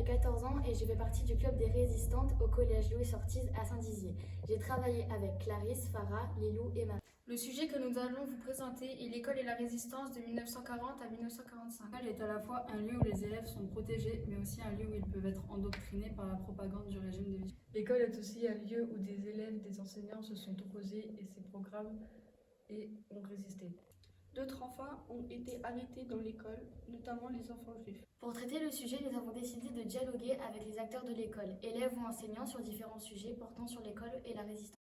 j'ai 14 ans et je fais partie du club des résistantes au collège Louis Ortiz à Saint-Dizier. J'ai travaillé avec Clarisse, Farah, Lilou et Marie. Le sujet que nous allons vous présenter est l'école et la résistance de 1940 à 1945. L'école est à la fois un lieu où les élèves sont protégés, mais aussi un lieu où ils peuvent être endoctrinés par la propagande du régime de Vichy. L'école est aussi un lieu où des élèves, des enseignants se sont opposés et ces programmes ont résisté. D'autres enfants ont été arrêtés dans l'école, notamment les enfants juifs. Pour traiter le sujet, nous avons décidé de dialoguer avec les acteurs de l'école, élèves ou enseignants, sur différents sujets portant sur l'école et la résistance.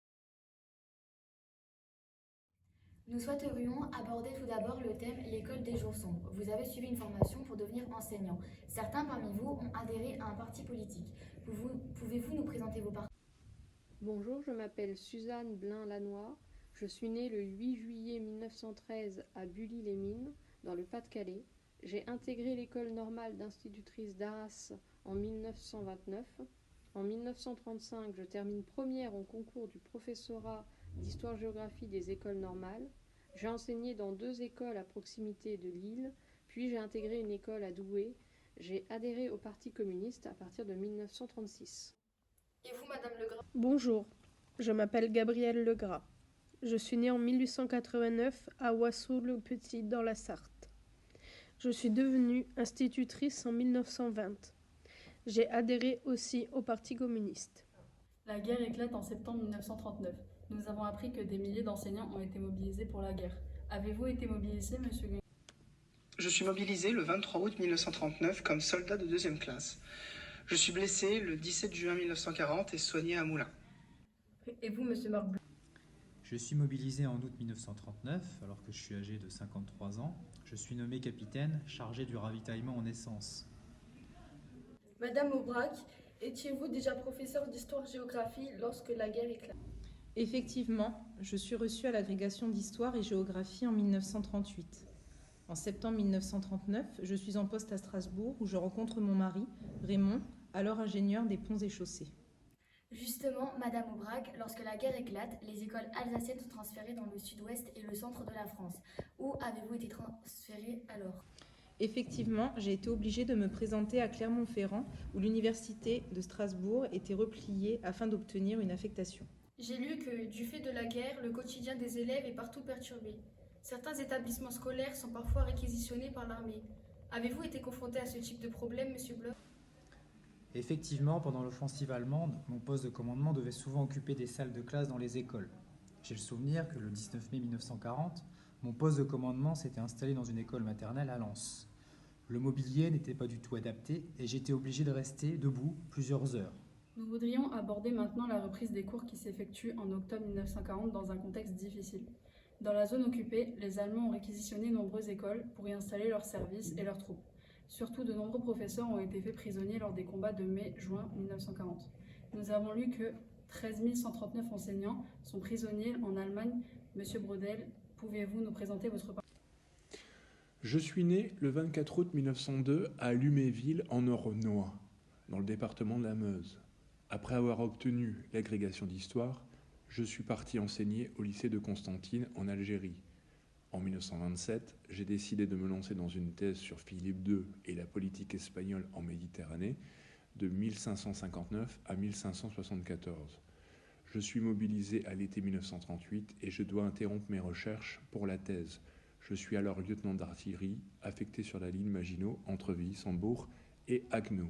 Nous souhaiterions aborder tout d'abord le thème « L'école des jours sombres ». Vous avez suivi une formation pour devenir enseignant. Certains parmi vous ont adhéré à un parti politique. Pouvez-vous nous présenter vos partis ? Bonjour, je m'appelle Suzanne Blain-Lannoy. Je suis née le 8 juillet 1913 à Bully-les-Mines, dans le Pas-de-Calais. J'ai intégré l'école normale d'institutrice d'Arras en 1929. En 1935, je termine première au concours du professorat d'histoire-géographie des écoles normales. J'ai enseigné dans 2 écoles à proximité de Lille, puis j'ai intégré une école à Douai. J'ai adhéré au Parti communiste à partir de 1936. Et vous, Madame Legras ? Bonjour, je m'appelle Gabrielle Legras. Je suis née en 1889 à Oisseau-le-Petit dans la Sarthe. Je suis devenue institutrice en 1920. J'ai adhéré aussi au Parti communiste. La guerre éclate en septembre 1939. Nous avons appris que des milliers d'enseignants ont été mobilisés pour la guerre. Avez-vous été mobilisé, monsieur Guignon ? Je suis mobilisé le 23 août 1939 comme soldat de 2e classe. Je suis blessé le 17 juin 1940 et soigné à Moulins. Et vous, monsieur Marc Bleu ? Je suis mobilisé en août 1939, alors que je suis âgé de 53 ans. Je suis nommé capitaine, chargé du ravitaillement en essence. Madame Aubrac, étiez-vous déjà professeure d'histoire-géographie lorsque la guerre éclate ? Effectivement, je suis reçue à l'agrégation d'histoire et géographie en 1938. En septembre 1939, je suis en poste à Strasbourg où je rencontre mon mari, Raymond, alors ingénieur des ponts et chaussées. Justement, Madame Aubrac, lorsque la guerre éclate, les écoles alsaciennes sont transférées dans le sud-ouest et le centre de la France. Où avez-vous été transférée alors ? Effectivement, j'ai été obligée de me présenter à Clermont-Ferrand où l'université de Strasbourg était repliée afin d'obtenir une affectation. J'ai lu que, du fait de la guerre, le quotidien des élèves est partout perturbé. Certains établissements scolaires sont parfois réquisitionnés par l'armée. Avez-vous été confronté à ce type de problème, monsieur Bloch ? Effectivement, pendant l'offensive allemande, mon poste de commandement devait souvent occuper des salles de classe dans les écoles. J'ai le souvenir que le 19 mai 1940, mon poste de commandement s'était installé dans une école maternelle à Lens. Le mobilier n'était pas du tout adapté et j'étais obligé de rester debout plusieurs heures. Nous voudrions aborder maintenant la reprise des cours qui s'effectuent en octobre 1940 dans un contexte difficile. Dans la zone occupée, les Allemands ont réquisitionné nombreuses écoles pour y installer leurs services et leurs troupes. Surtout, de nombreux professeurs ont été faits prisonniers lors des combats de mai-juin 1940. Nous avons lu que 13 139 enseignants sont prisonniers en Allemagne. Monsieur Brodel, pouvez-vous nous présenter votre parcours ? Je suis né le 24 août 1902 à Luméville, en Ornois, dans le département de la Meuse. Après avoir obtenu l'agrégation d'histoire, je suis parti enseigner au lycée de Constantine en Algérie. En 1927, j'ai décidé de me lancer dans une thèse sur Philippe II et la politique espagnole en Méditerranée de 1559 à 1574. Je suis mobilisé à l'été 1938 et je dois interrompre mes recherches pour la thèse. Je suis alors lieutenant d'artillerie affecté sur la ligne Maginot entre Villy-Sambourg et Haguenau.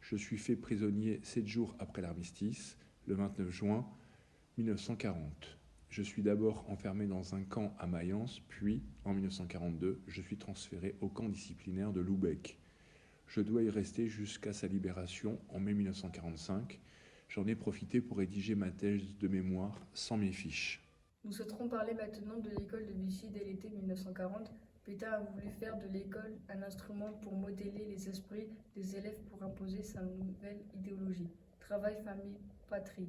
Je suis fait prisonnier 7 jours après l'armistice, le 29 juin 1940. Je suis d'abord enfermé dans un camp à Mayence, puis, en 1942, je suis transféré au camp disciplinaire de Loubec. Je dois y rester jusqu'à sa libération en mai 1945. J'en ai profité pour rédiger ma thèse de mémoire sans mes fiches. Nous souhaiterons parler maintenant de l'école de Vichy dès l'été 1940. Pétain a voulu faire de l'école un instrument pour modeler les esprits des élèves pour imposer sa nouvelle idéologie. Travail, famille, patrie.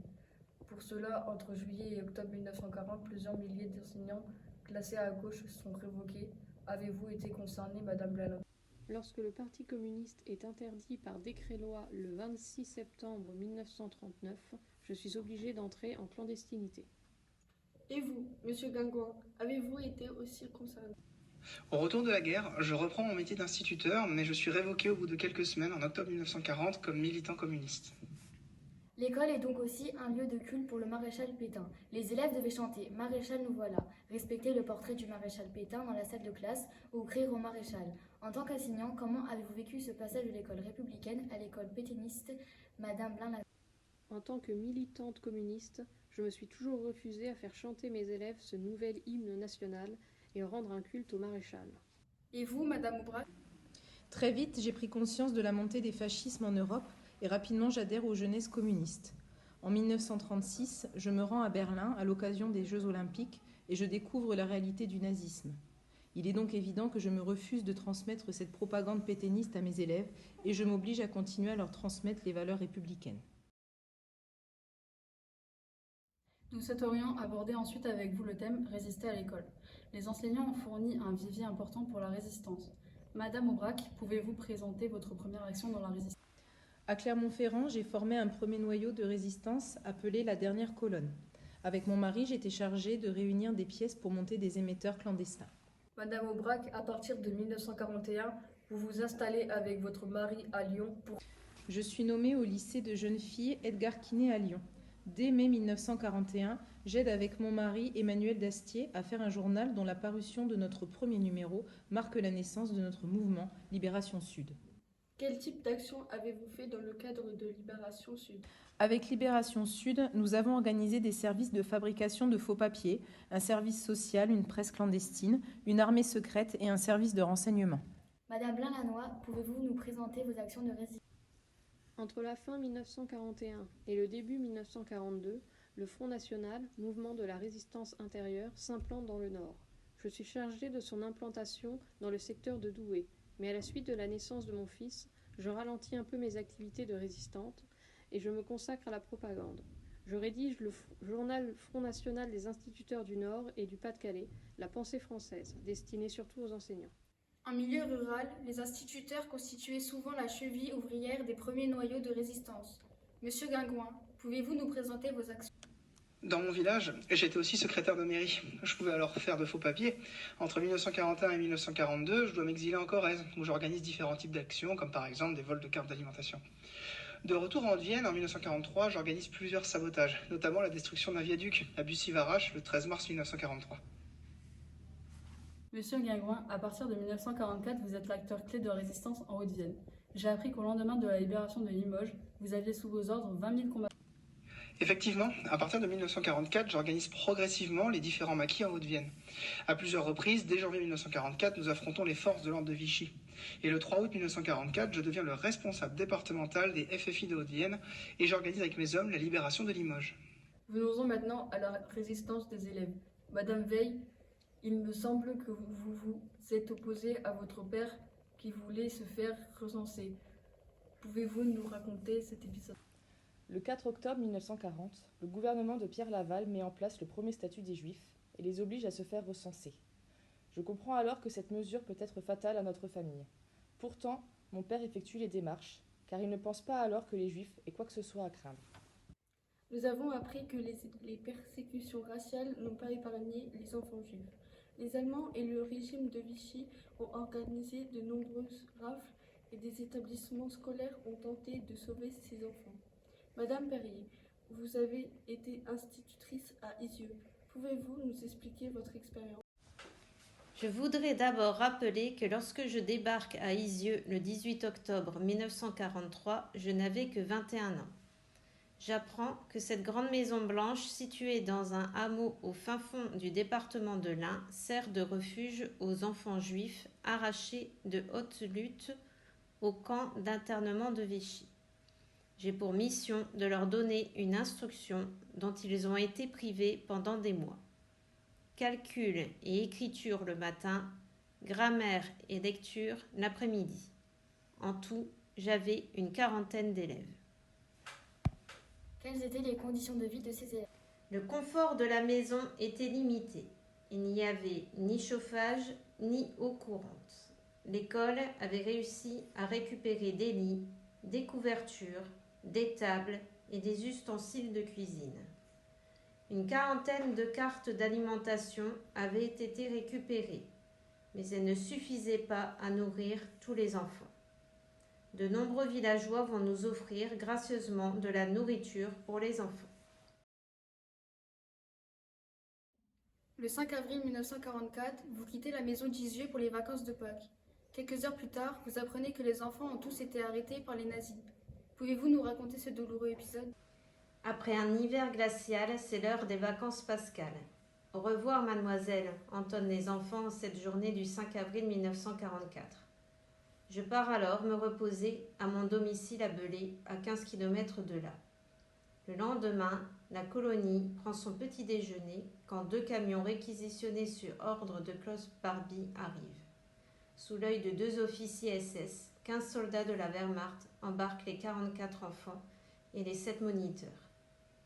Pour cela, entre juillet et octobre 1940, plusieurs milliers d'enseignants classés à gauche sont révoqués. Avez-vous été concernée, Madame Blain ? Lorsque le Parti communiste est interdit par décret-loi le 26 septembre 1939, je suis obligée d'entrer en clandestinité. Et vous, monsieur Guingouin, avez-vous été aussi concerné ? Au retour de la guerre, je reprends mon métier d'instituteur, mais je suis révoqué au bout de quelques semaines, en octobre 1940, comme militant communiste. L'école est donc aussi un lieu de culte pour le maréchal Pétain. Les élèves devaient chanter « Maréchal, nous voilà », respecter le portrait du maréchal Pétain dans la salle de classe ou crier au maréchal. En tant qu'enseignant, comment avez-vous vécu ce passage de l'école républicaine à l'école pétainiste, Madame Blin? En tant que militante communiste, je me suis toujours refusée à faire chanter mes élèves ce nouvel hymne national et rendre un culte au maréchal. Et vous, Madame Aubrac? Très vite, j'ai pris conscience de la montée des fascismes en Europe et rapidement j'adhère aux jeunesses communistes. En 1936, je me rends à Berlin à l'occasion des Jeux olympiques et je découvre la réalité du nazisme. Il est donc évident que je me refuse de transmettre cette propagande pétainiste à mes élèves et je m'oblige à continuer à leur transmettre les valeurs républicaines. Nous souhaiterions aborder ensuite avec vous le thème « Résister à l'école ». Les enseignants ont fourni un vivier important pour la résistance. Madame Aubrac, pouvez-vous présenter votre première action dans la résistance? À Clermont-Ferrand, j'ai formé un premier noyau de résistance appelé la dernière colonne. Avec mon mari, j'étais chargée de réunir des pièces pour monter des émetteurs clandestins. Madame Aubrac, à partir de 1941, vous vous installez avec votre mari à Lyon pour... Je suis nommée au lycée de jeunes filles Edgar Quinet à Lyon. Dès mai 1941, j'aide avec mon mari Emmanuel Dastier à faire un journal dont la parution de notre premier numéro marque la naissance de notre mouvement Libération Sud. Quel type d'action avez-vous fait dans le cadre de Libération Sud? Avec Libération Sud, nous avons organisé des services de fabrication de faux papiers, un service social, une presse clandestine, une armée secrète et un service de renseignement. Madame Blin-Lannoy, pouvez-vous nous présenter vos actions de résistance? Entre la fin 1941 et le début 1942, le Front National, mouvement de la résistance intérieure, s'implante dans le Nord. Je suis chargée de son implantation dans le secteur de Douai, mais à la suite de la naissance de mon fils, je ralentis un peu mes activités de résistante et je me consacre à la propagande. Je rédige le journal Front National des instituteurs du Nord et du Pas-de-Calais, La Pensée française, destiné surtout aux enseignants. En milieu rural, les instituteurs constituaient souvent la cheville ouvrière des premiers noyaux de résistance. Monsieur Guingouin, pouvez-vous nous présenter vos actions? Dans mon village, j'étais aussi secrétaire de mairie. Je pouvais alors faire de faux papiers. Entre 1941 et 1942, je dois m'exiler en Corrèze, où j'organise différents types d'actions, comme par exemple des vols de cartes d'alimentation. De retour en Haute-Vienne, en 1943, j'organise plusieurs sabotages, notamment la destruction d'un viaduc à Bussy-Varache le 13 mars 1943. Monsieur Guingouin, à partir de 1944, vous êtes l'acteur clé de résistance en Haute-Vienne. J'ai appris qu'au lendemain de la libération de Limoges, vous aviez sous vos ordres 20 000 combattants. Effectivement, à partir de 1944, j'organise progressivement les différents maquis en Haute-Vienne. À plusieurs reprises, dès janvier 1944, nous affrontons les forces de l'ordre de Vichy. Et le 3 août 1944, je deviens le responsable départemental des FFI de Haute-Vienne et j'organise avec mes hommes la libération de Limoges. Venons-en maintenant à la résistance des élèves. Madame Veil, il me semble que vous vous êtes opposée à votre père qui voulait se faire recenser. Pouvez-vous nous raconter cet épisode? Le 4 octobre 1940, le gouvernement de Pierre Laval met en place le premier statut des Juifs et les oblige à se faire recenser. Je comprends alors que cette mesure peut être fatale à notre famille. Pourtant, mon père effectue les démarches, car il ne pense pas alors que les Juifs aient quoi que ce soit à craindre. Nous avons appris que les persécutions raciales n'ont pas épargné les enfants juifs. Les Allemands et le régime de Vichy ont organisé de nombreuses rafles et des établissements scolaires ont tenté de sauver ces enfants. Madame Perrier, vous avez été institutrice à Isieux. Pouvez-vous nous expliquer votre expérience? Je voudrais d'abord rappeler que lorsque je débarque à Isieux le 18 octobre 1943, je n'avais que 21 ans. J'apprends que cette grande maison blanche, située dans un hameau au fin fond du département de l'Ain, sert de refuge aux enfants juifs arrachés de haute lutte au camp d'internement de Vichy. J'ai pour mission de leur donner une instruction dont ils ont été privés pendant des mois. Calcul et écriture le matin, grammaire et lecture l'après-midi. En tout, j'avais une 40aine d'élèves. Quelles étaient les conditions de vie de ces élèves? Le confort de la maison était limité. Il n'y avait ni chauffage ni eau courante. L'école avait réussi à récupérer des lits, des couvertures, des tables et des ustensiles de cuisine. Une 40aine de cartes d'alimentation avaient été récupérées. mais elle ne suffisait pas à nourrir tous les enfants. De nombreux villageois vont nous offrir gracieusement de la nourriture pour les enfants. Le 5 avril 1944, vous quittez la maison d'Isieux pour les vacances de Pâques. Quelques heures plus tard, vous apprenez que les enfants ont tous été arrêtés par les nazis. Pouvez-vous nous raconter ce douloureux épisode ? Après un hiver glacial, c'est l'heure des vacances pascales. Au revoir, mademoiselle, entonnent les enfants cette journée du 5 avril 1944. Je pars alors me reposer à mon domicile à Belay, à 15 km de là. Le lendemain, la colonie prend son petit déjeuner quand 2 camions réquisitionnés sur ordre de Klaus Barbie arrivent. Sous l'œil de 2 officiers SS, 15 soldats de la Wehrmacht embarquent les 44 enfants et les 7 moniteurs.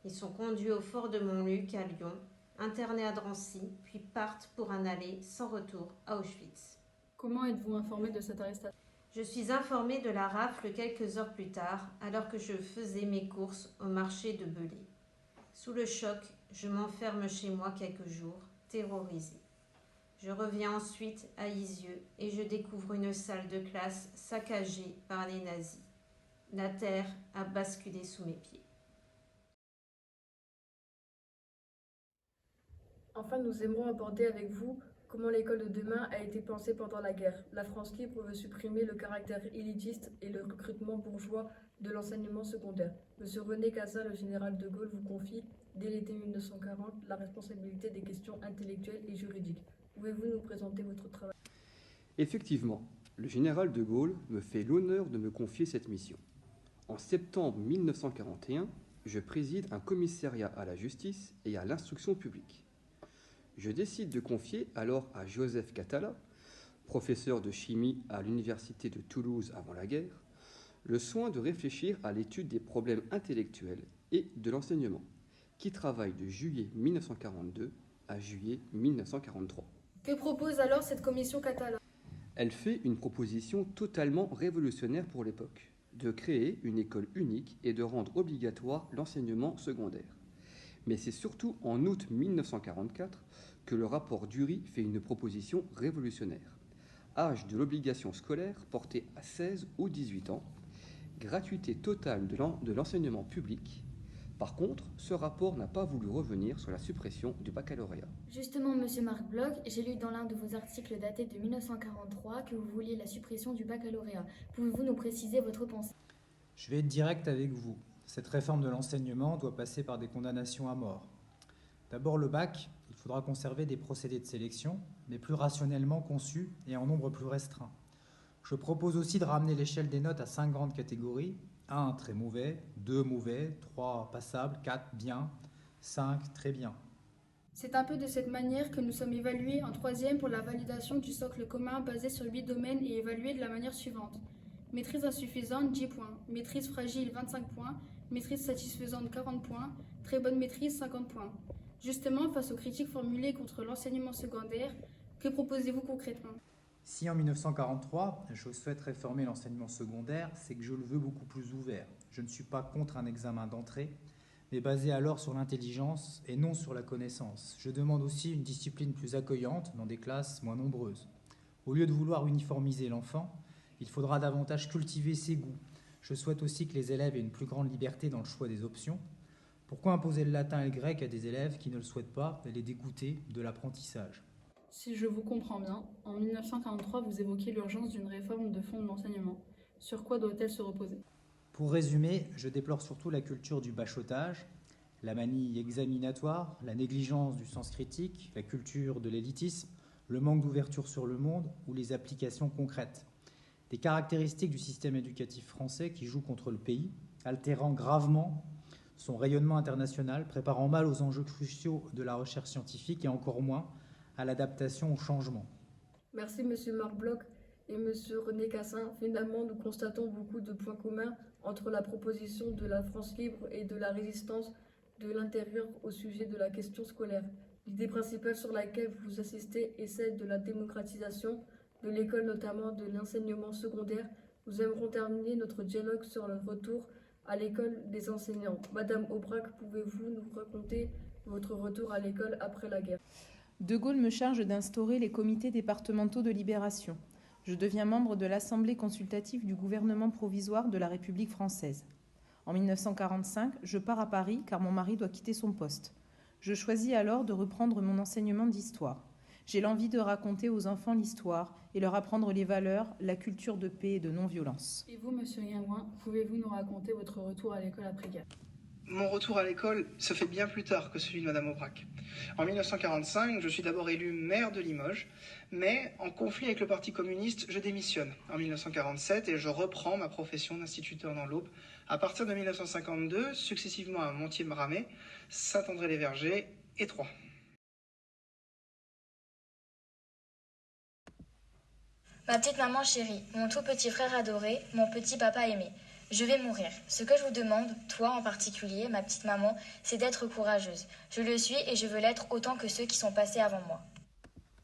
Ils sont conduits au fort de Montluc à Lyon, internés à Drancy, puis partent pour un aller sans retour à Auschwitz. Comment êtes-vous informé de cette arrestation ? Je suis informée de la rafle quelques heures plus tard, alors que je faisais mes courses au marché de Belay. Sous le choc, je m'enferme chez moi quelques jours, terrorisée. Je reviens ensuite à Isieux et je découvre une salle de classe saccagée par les nazis. La terre a basculé sous mes pieds. Enfin, nous aimerons aborder avec vous comment l'école de demain a été pensée pendant la guerre. La France libre veut supprimer le caractère élitiste et le recrutement bourgeois de l'enseignement secondaire. Monsieur René Cassin, le général de Gaulle, vous confie, dès l'été 1940, la responsabilité des questions intellectuelles et juridiques. Pouvez-vous nous présenter votre travail ? Effectivement, le général de Gaulle me fait l'honneur de me confier cette mission. En septembre 1941, je préside un commissariat à la justice et à l'instruction publique. Je décide de confier alors à Joseph Catala, professeur de chimie à l'université de Toulouse avant la guerre, le soin de réfléchir à l'étude des problèmes intellectuels et de l'enseignement, qui travaille de juillet 1942 à juillet 1943. Que propose alors cette commission Catala ? Elle fait une proposition totalement révolutionnaire pour l'époque, de créer une école unique et de rendre obligatoire l'enseignement secondaire. Mais c'est surtout en août 1944 que le rapport Dury fait une proposition révolutionnaire. Âge de l'obligation scolaire porté à 16 ou 18 ans, gratuité totale de l'enseignement public. Par contre, ce rapport n'a pas voulu revenir sur la suppression du baccalauréat. Justement, monsieur Marc Bloch, j'ai lu dans l'un de vos articles datés de 1943 que vous vouliez la suppression du baccalauréat. Pouvez-vous nous préciser votre pensée ? Je vais être direct avec vous. Cette réforme de l'enseignement doit passer par des condamnations à mort. D'abord le bac, il faudra conserver des procédés de sélection, mais plus rationnellement conçus et en nombre plus restreint. Je propose aussi de ramener l'échelle des notes à 5 grandes catégories. 1, très mauvais, 2, mauvais, 3, passable, 4, bien, 5, très bien. C'est un peu de cette manière que nous sommes évalués en 3e pour la validation du socle commun basé sur 8 domaines et évalués de la manière suivante. Maîtrise insuffisante, 10 points. Maîtrise fragile, 25 points. Maîtrise satisfaisante, 40 points. Très bonne maîtrise, 50 points. Justement, face aux critiques formulées contre l'enseignement secondaire, que proposez-vous concrètement ? Si en 1943, je souhaite réformer l'enseignement secondaire, c'est que je le veux beaucoup plus ouvert. Je ne suis pas contre un examen d'entrée, mais basé alors sur l'intelligence et non sur la connaissance. Je demande aussi une discipline plus accueillante dans des classes moins nombreuses. Au lieu de vouloir uniformiser l'enfant, il faudra davantage cultiver ses goûts. Je souhaite aussi que les élèves aient une plus grande liberté dans le choix des options. Pourquoi imposer le latin et le grec à des élèves qui ne le souhaitent pas et les dégoûter de l'apprentissage ? Si je vous comprends bien, en 1943, vous évoquez l'urgence d'une réforme de fond de l'enseignement. Sur quoi doit-elle se reposer ? Pour résumer, je déplore surtout la culture du bachotage, la manie examinatoire, la négligence du sens critique, la culture de l'élitisme, le manque d'ouverture sur le monde ou les applications concrètes. Des caractéristiques du système éducatif français qui joue contre le pays, altérant gravement son rayonnement international, préparant mal aux enjeux cruciaux de la recherche scientifique et encore moins à l'adaptation au changement. Merci monsieur Marc Bloch et monsieur René Cassin. Finalement, nous constatons beaucoup de points communs entre la proposition de la France libre et de la résistance de l'intérieur au sujet de la question scolaire. L'idée principale sur laquelle vous assistez est celle de la démocratisation de l'école, notamment de l'enseignement secondaire. Nous aimerons terminer notre dialogue sur le retour à l'école des enseignants. Madame Aubrac, pouvez-vous nous raconter votre retour à l'école après la guerre ? De Gaulle me charge d'instaurer les comités départementaux de libération. Je deviens membre de l'Assemblée consultative du gouvernement provisoire de la République française. En 1945, je pars à Paris car mon mari doit quitter son poste. Je choisis alors de reprendre mon enseignement d'histoire. J'ai l'envie de raconter aux enfants l'histoire et leur apprendre les valeurs, la culture de paix et de non-violence. Et vous, monsieur Guingouin, pouvez-vous nous raconter votre retour à l'école après-guerre? Mon retour à l'école se fait bien plus tard que celui de Madame Aubrac. En 1945, je suis d'abord élu maire de Limoges, mais en conflit avec le Parti communiste, je démissionne en 1947 et je reprends ma profession d'instituteur dans l'Aube à partir de 1952, successivement à Montier-Maramé, Saint-André-les-Vergers et Troyes. Ma petite maman chérie, mon tout petit frère adoré, mon petit papa aimé. Je vais mourir. Ce que je vous demande, toi en particulier, ma petite maman, c'est d'être courageuse. Je le suis et je veux l'être autant que ceux qui sont passés avant moi.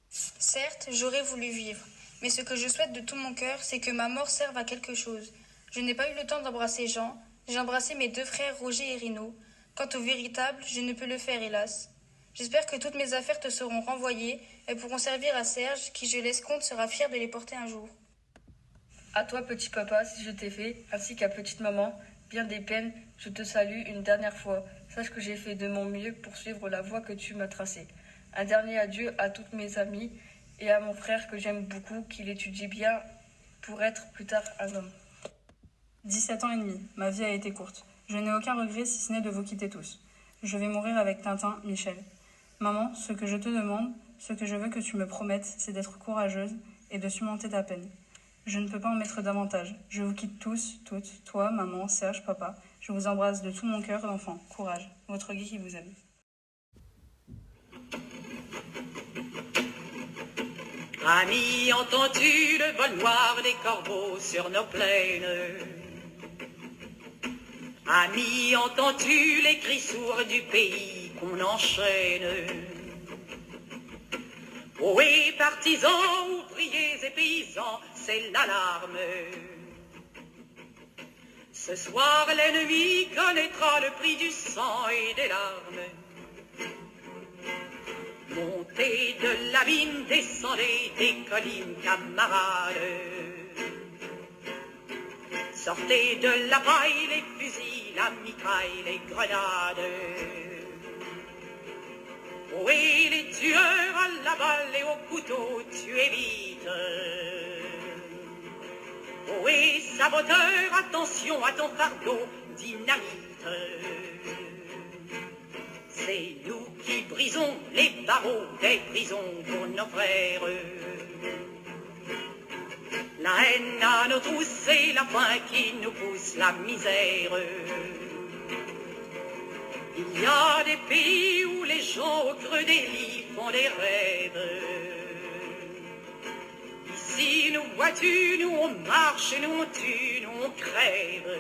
Certes, j'aurais voulu vivre, mais ce que je souhaite de tout mon cœur, c'est que ma mort serve à quelque chose. Je n'ai pas eu le temps d'embrasser Jean, j'ai embrassé mes deux frères Roger et Rino. Quant au véritable, je ne peux le faire, hélas. J'espère que toutes mes affaires te seront renvoyées et pourront servir à Serge, qui, je laisse compte, sera fier de les porter un jour. À toi, petit papa, si je t'ai fait, ainsi qu'à petite maman, bien des peines, je te salue une dernière fois. Sache que j'ai fait de mon mieux pour suivre la voie que tu m'as tracée. Un dernier adieu à toutes mes amies et à mon frère que j'aime beaucoup, qu'il étudie bien pour être plus tard un homme. 17 ans et demi, ma vie a été courte. Je n'ai aucun regret si ce n'est de vous quitter tous. Je vais mourir avec Tintin, Michel. Maman, ce que je te demande, ce que je veux que tu me promettes, c'est d'être courageuse et de surmonter ta peine. Je ne peux pas en mettre davantage. Je vous quitte tous, toutes, toi, maman, Serge, papa. Je vous embrasse de tout mon cœur d'enfant. Courage. Votre Guy qui vous aime. Amis, entends-tu le vol noir des corbeaux sur nos plaines? Amis, entends-tu les cris sourds du pays qu'on enchaîne? Ohé, partisans, ouvriers et paysans, c'est l'alarme. Ce soir, l'ennemi connaîtra le prix du sang et des larmes. Montez de la mine, descendez des collines, camarades. Sortez de la paille, les fusils, la mitraille, les grenades. Oui, les tueurs à la balle et au couteau, tu évites. Oui, saboteur, attention à ton fardeau, dynamite. C'est nous qui brisons les barreaux des prisons pour nos frères. La haine à nos trousses et la faim qui nous pousse la misère. Il y a des pays où les gens au creux des lits font des rêves. Ici, nous vois-tu, nous on marche, nous on tue, nous on crève.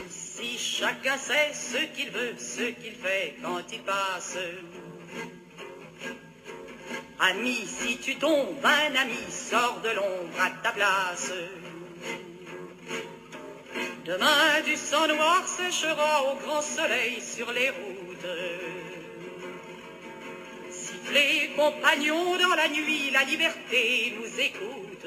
Ici, chacun sait ce qu'il veut, ce qu'il fait quand il passe. Ami, si tu tombes, un ami sort de l'ombre à ta place. Demain, du sang noir séchera au grand soleil sur les routes. Sifflez, compagnons, dans la nuit, la liberté nous écoute.